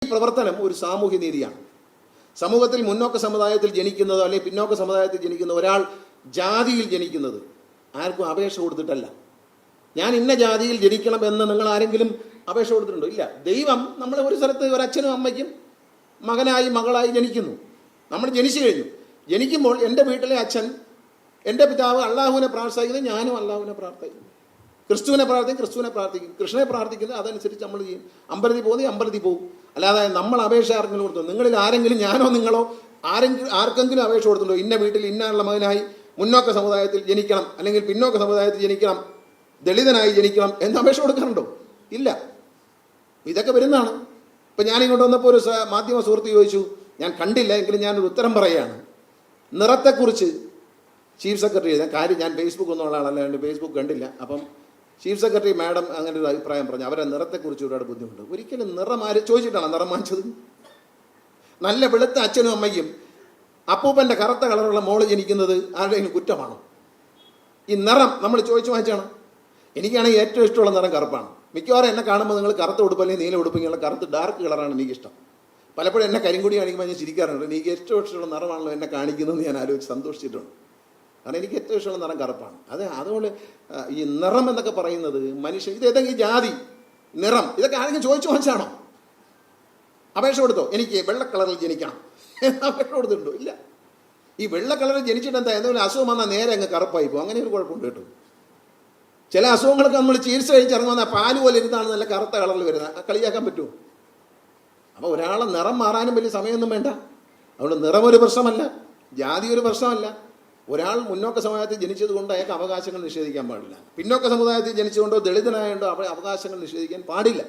പ്രവർത്തനം ഒരു സാമൂഹ്യ നീതിയാണ്. സമൂഹത്തിൽ മുന്നോക്ക സമുദായത്തിൽ ജനിക്കുന്നതോ അല്ലെങ്കിൽ പിന്നോക്ക സമുദായത്തിൽ ജനിക്കുന്ന ഒരാൾ ജാതിയിൽ ജനിക്കുന്നത് ആർക്കും അപേക്ഷ കൊടുത്തിട്ടല്ല. ഞാൻ ഇന്ന ജാതിയിൽ ജനിക്കണം എന്ന് നിങ്ങൾ ആരെങ്കിലും അപേക്ഷ കൊടുത്തിട്ടുണ്ടോ? ഇല്ല. ദൈവം നമ്മളെ ഒരു സ്ഥലത്ത് ഒരച്ഛനും അമ്മയ്ക്കും മകനായി മകളായി ജനിക്കുന്നു. നമ്മൾ ജനിച്ചു കഴിഞ്ഞു. ജനിക്കുമ്പോൾ എൻ്റെ വീട്ടിലെ അച്ഛൻ, എൻ്റെ പിതാവ് അള്ളാഹുവിനെ പ്രാർത്ഥിക്കുന്നത്, ഞാനും അള്ളാഹുവിനെ പ്രാർത്ഥിക്കുന്നു. ക്രിസ്തുവിനെ പ്രാർത്ഥിക്കും. കൃഷ്ണനെ പ്രാർത്ഥിക്കുന്നത് അതനുസരിച്ച് നമ്മൾ ചെയ്യും. അമ്പലത്തിൽ പോകും. അല്ലാതെ നമ്മൾ അപേക്ഷ ആർക്കെങ്കിലും കൊടുത്തു? നിങ്ങളിൽ ആരെങ്കിലും, ഞാനോ നിങ്ങളോ ആർക്കെങ്കിലും അപേക്ഷ കൊടുത്തുണ്ടോ? ഇന്ന വീട്ടിൽ ഇന്ന മകനായി മുന്നോക്ക സമുദായത്തിൽ ജനിക്കണം, അല്ലെങ്കിൽ പിന്നോക്ക സമുദായത്തിൽ ജനിക്കണം, ദളിതനായി ജനിക്കണം എന്ന് അപേക്ഷ കൊടുക്കാറുണ്ടോ? ഇല്ല. ഇതൊക്കെ വരുന്നതാണ്. ഇപ്പം ഞാനിങ്ങോട്ട് വന്നപ്പോൾ ഒരു മാധ്യമ സുഹൃത്ത് ചോദിച്ചു, ഞാൻ കണ്ടില്ല എങ്കിലും ഞാനൊരു ഉത്തരം പറയുകയാണ്. നിറത്തെക്കുറിച്ച് ചീഫ് സെക്രട്ടറി എഴുതാൻ കാര്യം, ഞാൻ ഫേസ്ബുക്ക് ഒന്നും ഉള്ള ആളല്ല, എൻ്റെ ഫേസ്ബുക്ക് കണ്ടില്ല. അപ്പം ചീഫ് സെക്രട്ടറി മാഡം അങ്ങനെ ഒരു അഭിപ്രായം പറഞ്ഞു. അവരെ നിറത്തെക്കുറിച്ച് ഒരുപാട് ബുദ്ധിമുട്ട്. ഒരിക്കലും നിറം ആര് ചോദിച്ചിട്ടാണ് നിറം വാങ്ങിച്ചത്? നല്ല വെളുത്ത അച്ഛനും അമ്മയ്ക്കും അപ്പൂപ്പൻ്റെ കറുത്ത കളറുള്ള മോള് ജനിക്കുന്നത് ആരുടെയെങ്കിലും കുറ്റമാണോ? ഈ നിറം നമ്മൾ ചോദിച്ചു വാങ്ങിച്ചാണ്. എനിക്കാണെങ്കിൽ ഏറ്റവും ഇഷ്ടമുള്ള നിറം കറുപ്പാണ്. മിക്കവാറും എന്നെ കാണുമ്പോൾ നിങ്ങൾ കറുത്ത ഉടുപ്പ് അല്ലെങ്കിൽ നീല ഉടുപ്പ്, ഇങ്ങനെ കറുത്ത് ഡാർക്ക് കളറാണ് എനിക്കിഷ്ടം. പലപ്പോഴും എന്നെ കരിങ്കുടി കാണിക്കുമ്പോൾ ഞാൻ ചിരിക്കാറുണ്ട്. എനിക്ക് ഏറ്റവും ഇഷ്ടമുള്ള നിറമാണല്ലോ എന്നെ കാണിക്കുന്നതെന്ന് ഞാൻ ആലോചിച്ച് സന്തോഷിച്ചിട്ടുണ്ട്. കാരണം എനിക്ക് ഏറ്റവും ഇഷ്ടമുള്ള നിറം കറുപ്പാണ്. അതുകൊണ്ട് ഈ നിറം എന്നൊക്കെ പറയുന്നത് മനുഷ്യൻ, ഇത് ഏതെങ്കിലും ജാതി, നിറം, ഇതൊക്കെ ആരെങ്കിലും ചോദിച്ചു വാങ്ങിച്ചാണോ? അപേക്ഷ കൊടുത്തോ? എനിക്ക് വെള്ള കളറിൽ ജനിക്കണം എന്ന് അപേക്ഷ കൊടുത്തിട്ടുണ്ടോ? ഇല്ല. ഈ വെള്ള കളറിൽ ജനിച്ചിട്ട് എന്താ, എന്തെങ്കിലും അസുഖം വന്നാൽ നേരെ അങ്ങ് കറുപ്പായി പോകും. അങ്ങനെ ഒരു കുഴപ്പമുണ്ട് കേട്ടോ. ചില അസുഖങ്ങളൊക്കെ നമ്മൾ ചികിത്സ കഴിച്ച് ഇറങ്ങുന്ന പാല് പോലെ ഇരുന്നാണ് നല്ല കറുത്ത കളറിൽ വരുന്നത്. കളിയാക്കാൻ പറ്റുമോ? അപ്പോൾ ഒരാളെ നിറം മാറാനും വലിയ സമയമൊന്നും വേണ്ട. അതുകൊണ്ട് നിറം ഒരു പ്രശ്നമല്ല, ജാതി ഒരു പ്രശ്നമല്ല. ഒരാൾ മുന്നോക്ക സമുദായത്തിൽ ജനിച്ചത് കൊണ്ട് അയാൾക്ക് അവകാശങ്ങൾ നിഷേധിക്കാൻ പാടില്ല. പിന്നോക്ക സമുദായത്തിൽ ജനിച്ചുകൊണ്ടോ ദളിതനായോണ്ടോ അവകാശങ്ങൾ നിഷേധിക്കാൻ പാടില്ല.